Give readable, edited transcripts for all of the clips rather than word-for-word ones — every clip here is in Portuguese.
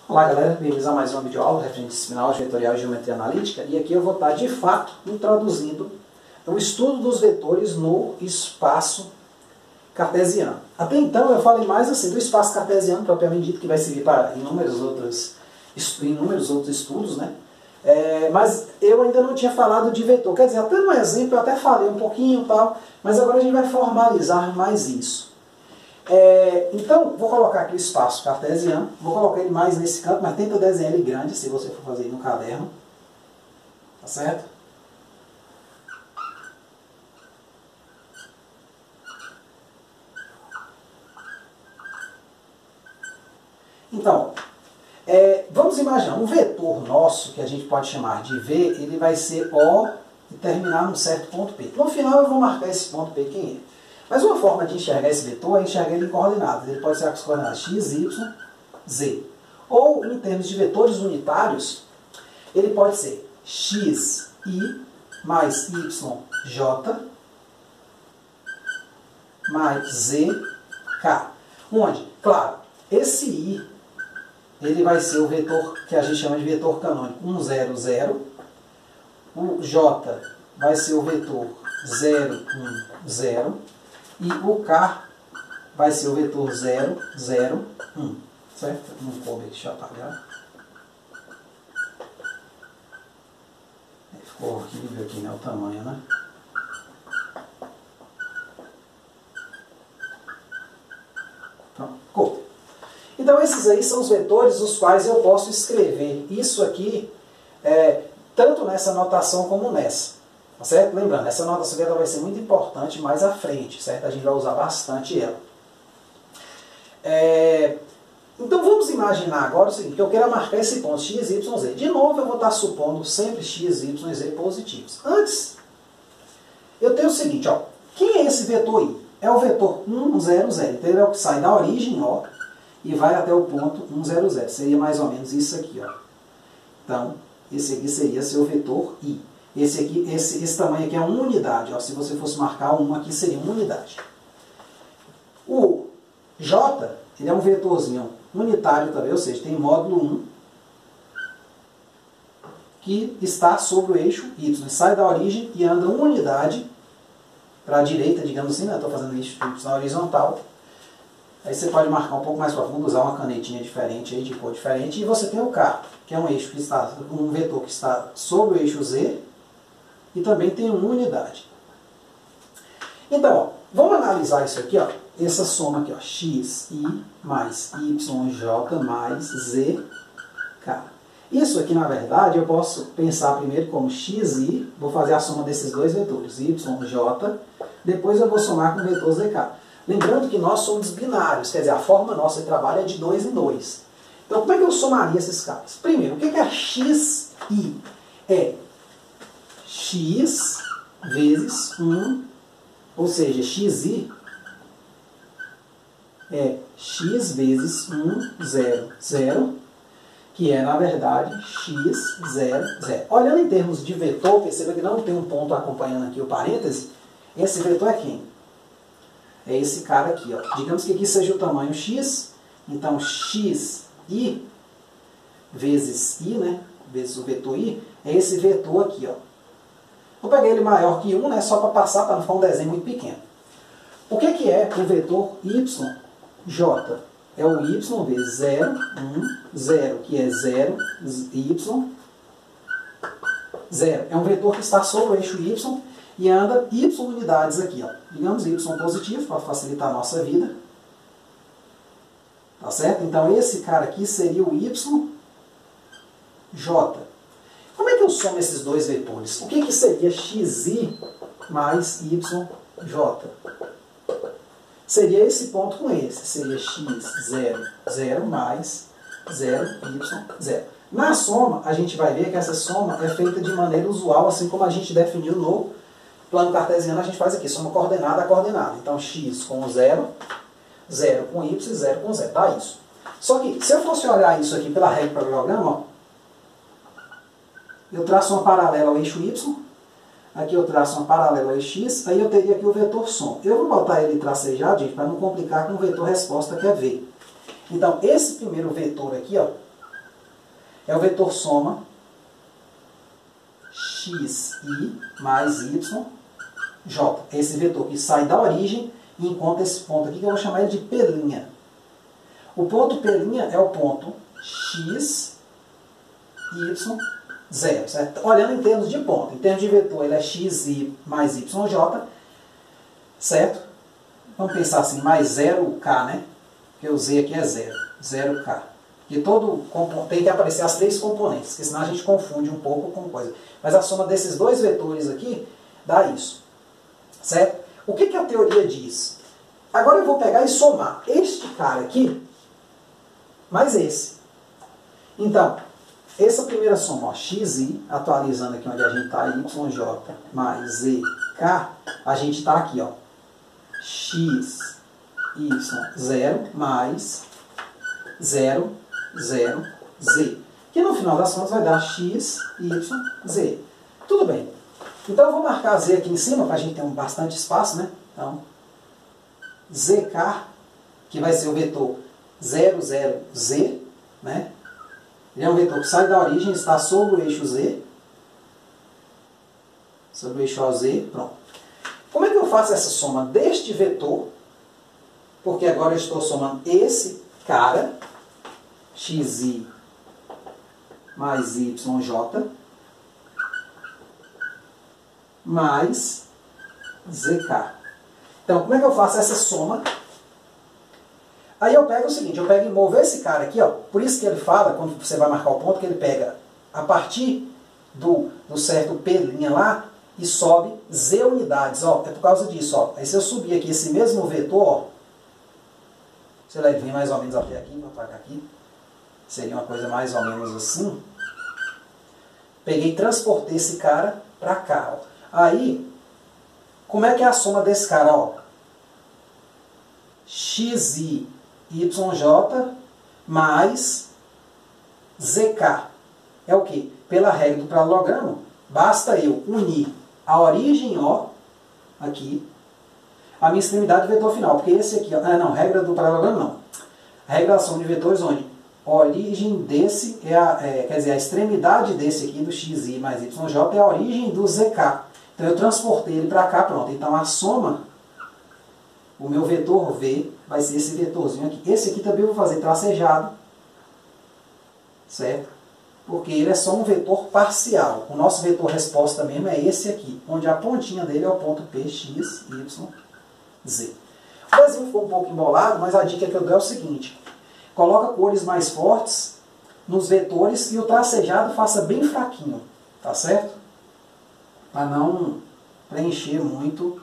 Olá galera, bem-vindos a mais uma videoaula referente disciplinar vetorial e geometria analítica, e aqui eu vou estar de fato introduzindo o estudo dos vetores no espaço cartesiano. Até então eu falei mais assim do espaço cartesiano propriamente dito, que vai servir para inúmeros outros estudos, né? Mas eu ainda não tinha falado de vetor, quer dizer, até no exemplo eu até falei um pouquinho e tal, mas agora a gente vai formalizar mais isso. Então, vou colocar aqui o espaço cartesiano, vou colocar ele mais nesse canto, mas tenta desenhar ele grande, se você for fazer no caderno, tá certo? Então, vamos imaginar, um vetor nosso, que a gente pode chamar de V, ele vai ser O e terminar num certo ponto P. No final eu vou marcar esse ponto P quem é. Mas uma forma de enxergar esse vetor é enxergar ele em coordenadas. Ele pode ser as coordenadas x, y, z. Ou, em termos de vetores unitários, ele pode ser x, i, mais y, j, mais z, k. Onde? Claro, esse i, ele vai ser o vetor que a gente chama de vetor canônico 1, 0, 0. O j vai ser o vetor 0, 1, 0. E o K vai ser o vetor 0, 0, 1. Certo? Não coube aqui, deixa eu apagar. Ficou horrível aqui, né? O tamanho, né? Pronto, ficou. Então esses aí são os vetores os quais eu posso escrever isso aqui, tanto nessa notação como nessa. Certo? Lembrando, essa notação vai ser muito importante mais à frente, certo? A gente vai usar bastante ela. Então vamos imaginar agora o seguinte, que eu quero marcar esse ponto x, y, z. De novo eu vou estar supondo sempre x, y e z positivos. Antes, eu tenho o seguinte, ó, quem é esse vetor i? É o vetor 1, 0, 0. Então ele é o que sai da origem, ó, e vai até o ponto 1, 0, 0. Seria mais ou menos isso aqui, ó. Então, esse aqui seria seu vetor i. Esse tamanho aqui é uma unidade. Ó. Se você fosse marcar um aqui, seria uma unidade. O J, ele é um vetorzinho unitário também, ou seja, tem módulo 1, que está sobre o eixo Y. Ele sai da origem e anda uma unidade para a direita, digamos assim, né? Estou fazendo isso na horizontal. Aí você pode marcar um pouco mais para fundo, usar uma canetinha diferente, aí, de cor diferente. E você tem o K, que é um eixo que está, um vetor que está sobre o eixo Z, e também tem uma unidade. Então, ó, vamos analisar isso aqui, ó, essa soma aqui, ó, x, i, mais y, j, mais z, k. Isso aqui, na verdade, eu posso pensar primeiro como x, i, vou fazer a soma desses dois vetores, y, j, depois eu vou somar com o vetor zk. Lembrando que nós somos binários, quer dizer, a forma nossa de trabalho é de 2 em 2. Então, como é que eu somaria esses caras? Primeiro, o que é x, i? É x vezes 1, ou seja, xi é x vezes 1, 0, 0, que é, na verdade, x, 0, 0. Olhando em termos de vetor, perceba que não tem um ponto acompanhando aqui o parêntese. Esse vetor é quem? É esse cara aqui, ó. Digamos que aqui seja o tamanho x, então xi vezes i, né, vezes o vetor i, é esse vetor aqui, ó. Vou pegar ele maior que 1, né, só para passar, para não ficar um desenho muito pequeno. O que é o vetor y, j? É o y vezes 0, 1, 0, que é 0, y, 0. É um vetor que está sobre o eixo y e anda y unidades aqui, ó. Digamos y positivo, para facilitar a nossa vida. Tá certo? Então esse cara aqui seria o y, j. Como é que eu somo esses dois vetores? O que seria xi mais yj? Seria esse ponto com esse. Seria x, 0, 0 mais 0, y, 0. Na soma, a gente vai ver que essa soma é feita de maneira usual, assim como a gente definiu no plano cartesiano, a gente faz aqui, soma coordenada a coordenada. Então, x com 0, 0 com y e 0 com 0. Tá isso. Só que, se eu fosse olhar isso aqui pela regra paralelogramo, ó, eu traço uma paralela ao eixo y, aqui eu traço uma paralela ao eixo x, aí eu teria aqui o vetor som. Eu vou botar ele tracejado, gente, para não complicar com o vetor resposta, que é v. Então, esse primeiro vetor aqui, ó, é o vetor soma xi mais yj. Esse vetor que sai da origem e encontra esse ponto aqui, que eu vou chamar ele de P'. O ponto P' é o ponto x, y, 0, certo? Olhando em termos de ponto, em termos de vetor, ele é xi mais yj, certo? Vamos pensar assim, mais 0k, né? Porque o z aqui é 0, 0k. Porque tem que aparecer as três componentes, porque senão a gente confunde um pouco com coisa. Mas a soma desses dois vetores aqui dá isso, certo? O que a teoria diz? Agora eu vou pegar e somar este cara aqui mais esse. Então, essa primeira soma, ó, xi, atualizando aqui onde a gente está, yj mais zk, a gente está aqui, ó, x, y0 mais 0, 0, z. Que no final das contas vai dar x, y, z. Tudo bem. Então eu vou marcar z aqui em cima, para a gente ter bastante espaço, né? Então, zk, que vai ser o vetor 0, 0, z, né? Ele é um vetor que sai da origem, está sobre o eixo z. Sobre o eixo OZ, pronto. Como é que eu faço essa soma deste vetor? Porque agora eu estou somando esse cara, xi mais yj, mais zk. Então, como é que eu faço essa soma? Aí eu pego o seguinte, eu pego e movo esse cara aqui, ó. Por isso que ele fala, quando você vai marcar o ponto, que ele pega a partir do certo P' lá e sobe z unidades, ó. É por causa disso, ó. Aí se eu subir aqui esse mesmo vetor, ó, sei lá, ele vem mais ou menos até aqui, vou apagar aqui. Seria uma coisa mais ou menos assim. Peguei e transportei esse cara para cá, ó. Aí, como é que é a soma desse cara, ó? xi, yj mais zk. É o quê? Pela regra do paralelogramo, basta eu unir a origem O, aqui, a minha extremidade do vetor final. Porque esse aqui, ó, não, regra do paralelogramo não. A regra da soma de vetores onde a origem desse quer dizer, a extremidade desse aqui, do xi mais yj, é a origem do zk. Então eu transportei ele para cá, pronto. Então a soma, o meu vetor V vai ser esse vetorzinho aqui. Esse aqui também eu vou fazer tracejado, certo? Porque ele é só um vetor parcial. O nosso vetor resposta mesmo é esse aqui, onde a pontinha dele é o ponto P, X, Y, Z. O desenho ficou um pouco embolado, mas a dica que eu dou é o seguinte. Coloca cores mais fortes nos vetores e o tracejado faça bem fraquinho, tá certo? Para não preencher muito.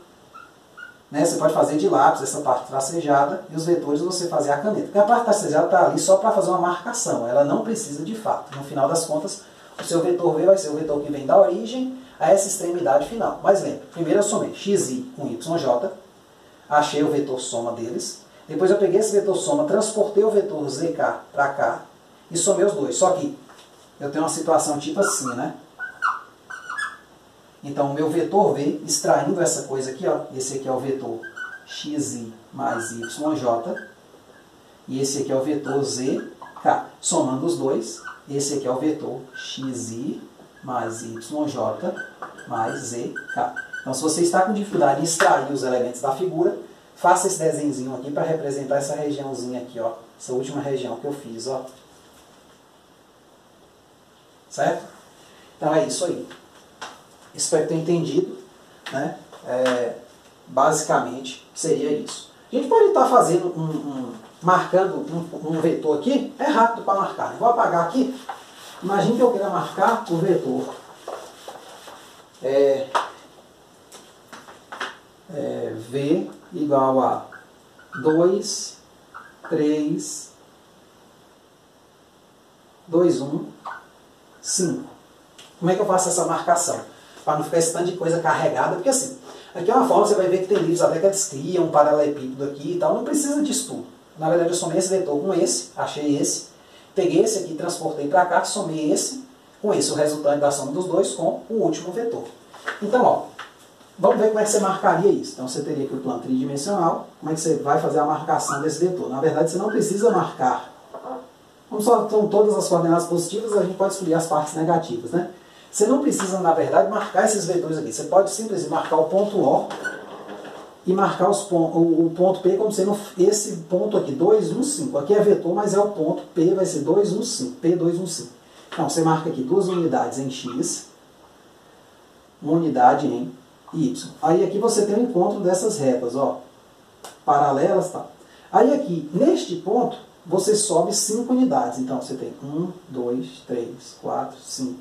Né? Você pode fazer de lápis essa parte tracejada e os vetores você fazer a caneta. Porque a parte tracejada está ali só para fazer uma marcação. Ela não precisa de fato. No final das contas, o seu vetor V vai ser o vetor que vem da origem a essa extremidade final. Mas lembre, primeiro eu somei xi com yj, achei o vetor soma deles. Depois eu peguei esse vetor soma, transportei o vetor zk para cá e somei os dois. Só que eu tenho uma situação tipo assim, né? Então, o meu vetor V, extraindo essa coisa aqui, ó, esse aqui é o vetor xi mais yj, e esse aqui é o vetor zk. Somando os dois, esse aqui é o vetor xi mais yj mais zk. Então, se você está com dificuldade em extrair os elementos da figura, faça esse desenhozinho aqui para representar essa regiãozinha aqui, ó, essa última região que eu fiz, ó. Certo? Então, é isso aí. Espero ter entendido, né? Basicamente seria isso. A gente pode estar fazendo marcando um vetor aqui, é rápido para marcar. Eu vou apagar aqui. Imagine que eu queira marcar o vetor V igual a 2, 3, 2, 1, 5. Como é que eu faço essa marcação? Para não ficar esse tanto de coisa carregada, porque assim, aqui é uma forma, você vai ver que tem livros até que eles criam um paralelepípedo aqui e tal, não precisa disso tudo. Na verdade eu somei esse vetor com esse, achei esse, peguei esse aqui, transportei para cá, somei esse com esse, o resultante da soma dos dois com o último vetor. Então, ó, vamos ver como é que você marcaria isso. Então você teria aqui o plano tridimensional, como é que você vai fazer a marcação desse vetor. Na verdade você não precisa marcar Como só estão todas as coordenadas positivas, a gente pode excluir as partes negativas, né? Você não precisa, na verdade, marcar esses vetores aqui. Você pode simplesmente marcar o ponto O e marcar o ponto P como sendo esse ponto aqui, 2, 1, 5. Aqui é vetor, mas é o ponto P, vai ser 2, 1, 5. P, 2, 1, 5. Então, você marca aqui 2 unidades em X, 1 unidade em Y. Aí aqui você tem o encontro dessas retas, ó, paralelas, tá? Aí aqui, neste ponto, você sobe 5 unidades. Então, você tem 1, 2, 3, 4, 5.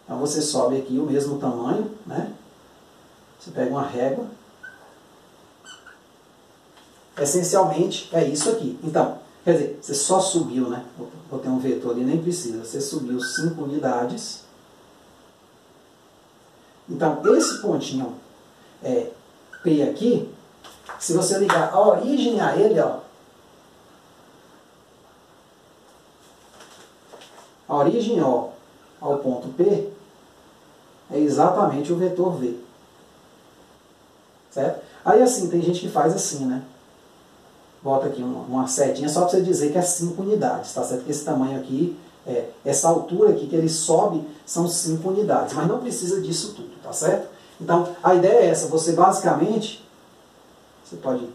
Então, você sobe aqui o mesmo tamanho, né? Você pega uma régua. Essencialmente, é isso aqui. Então, quer dizer, você só subiu, né? Vou ter um vetor ali, nem precisa. Você subiu 5 unidades. Então, esse pontinho P aqui, se você ligar a origem a ele, ó, a origem O ao ponto P é exatamente o vetor V. Certo? Aí assim, tem gente que faz assim, né? Bota aqui uma setinha só para você dizer que é 5 unidades, tá certo? Porque esse tamanho aqui, essa altura aqui que ele sobe, são 5 unidades. Mas não precisa disso tudo, tá certo? Então, a ideia é essa. Você basicamente, você pode,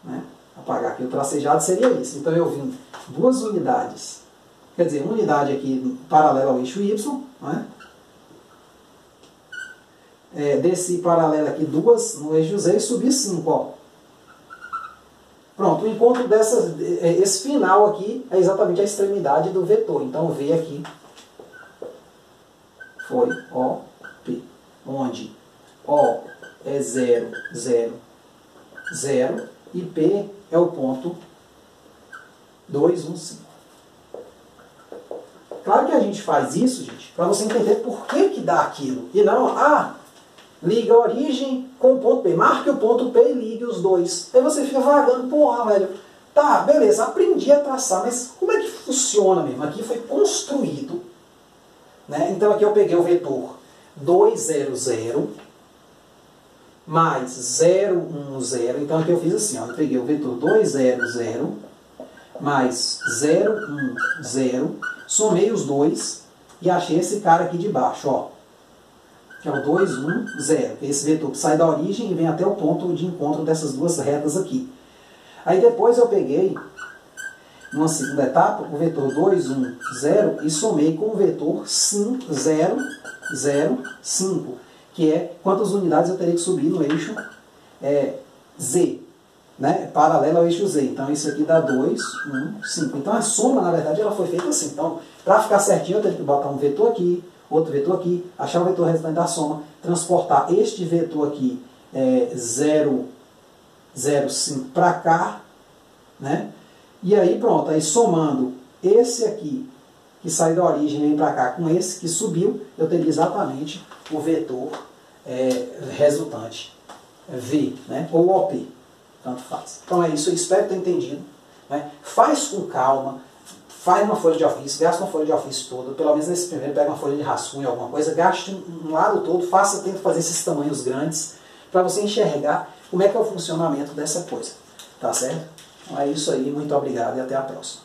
né, apagar aqui o tracejado, seria isso. Então, eu vim 2 unidades, quer dizer, uma unidade aqui paralela ao eixo Y, né? Desci paralela aqui 2 no eixo Z e subi 5, ó. Pronto, o encontro esse final aqui é exatamente a extremidade do vetor. Então, o V aqui foi OP, onde O é 0, 0, 0 e P é o ponto 2, 1, 5. Claro que a gente faz isso, gente, para você entender por que dá aquilo. E não, liga a origem com o ponto P. Marque o ponto P e ligue os dois. Aí você fica vagando, porra, velho. Tá, beleza, aprendi a traçar, mas como é que funciona mesmo? Aqui foi construído, né? Então aqui eu peguei o vetor 2, 0, 0 mais 0, 1, 0. Então aqui eu fiz assim, ó, eu peguei o vetor 2, 0, 0 mais 0, 1, 0, somei os dois e achei esse cara aqui de baixo, ó, que é o 2, 1, 0. Esse vetor que sai da origem e vem até o ponto de encontro dessas duas retas aqui. Aí depois eu peguei, numa segunda etapa, o vetor 2, 1, 0 e somei com o vetor 5, 0, 0, 5, que é quantas unidades eu teria que subir no eixo Z, né? Paralelo ao eixo Z. Então isso aqui dá 2, 1, 5. Então a soma, na verdade, ela foi feita assim. Então, para ficar certinho, eu teria que botar um vetor aqui, outro vetor aqui, achar o vetor resultante da soma, transportar este vetor aqui, 0, 0, 5 para cá, né? E aí pronto, aí somando esse aqui, que sai da origem e vem para cá, com esse que subiu, eu teria exatamente o vetor resultante, V, né? Ou OP, tanto faz. Então é isso, eu espero ter entendido, né? Faz com calma, faz uma folha de ofício, gasta uma folha de ofício toda, pelo menos nesse primeiro, pega uma folha de rascunho, alguma coisa, gaste um lado todo, tenta fazer esses tamanhos grandes, para você enxergar como é que é o funcionamento dessa coisa. Tá certo? Então é isso aí, muito obrigado e até a próxima.